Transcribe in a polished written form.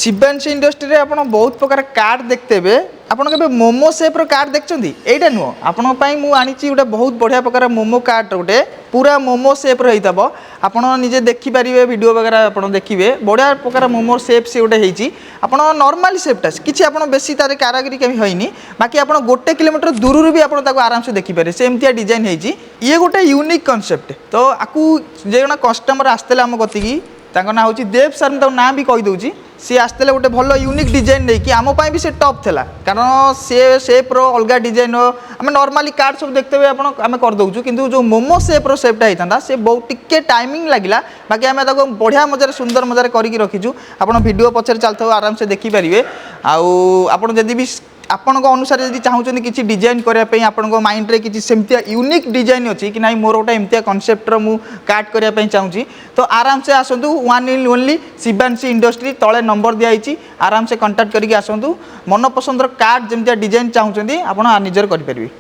Shivanshi industry रे आपण बहुत प्रकार कार्ड देखते आपण के मोमो सेप रो कार्ड देखछंती एटा नुह आपण पई मु आनिची गोटे बहुत बढ़िया प्रकार मोमो कार्ड गोटे पूरा मोमो सेप रहीतब आपण निजे देखि परिबे वीडियो वगैरह आपण देखिबे बढ़िया प्रकार मोमो सेप से गोटे हेची आपण नॉर्मल सेपटा किछि आपण बेसी तारे कारागिरी केमी होइनी बाकी आपण गोटे किलोमीटर दूर भी आपण ताको आराम से देखि पारे सेमतिया डिजाइन हेची ये गोटे यूनिक कांसेप्ट तो आकु जे जणा कस्टमर आस्तले हम गतिकी ताको ना होची देव सर तो ना भी कहि दउची सी आसते गोटे भल यूनिक डिजाइन नहीं कि आम भी से टॉप था कारण सी सेप रो अलग डिजाइन आम नॉर्मली कार्ड सब देखते हुए आम करदे कि जो मोमो सेप रो सेपटा होता से बहुत टिके टाइमिंग लगिला बाकी आम बढ़िया मजार सुंदर मजार करके रखीचु आप वीडियो पछे चलता आराम से देखिपारे आप जदि भी आपण अनुसार जब चाहते किसी डिजाइन करने आपण माइंड रे किसी सेमतिया यूनिक डिजाइन अच्छी कि नहीं मोर गोटे एमतिया कॉन्सेप्टर मु काट करने चाहूँगी तो आराम से आसतु one in only Shivanshi industry तले नंबर दिखाई आराम से कांटेक्ट करके आसतु मन पसंदर कार्ड जमतिया डिजाइन चाहते आप निजर करेंगे।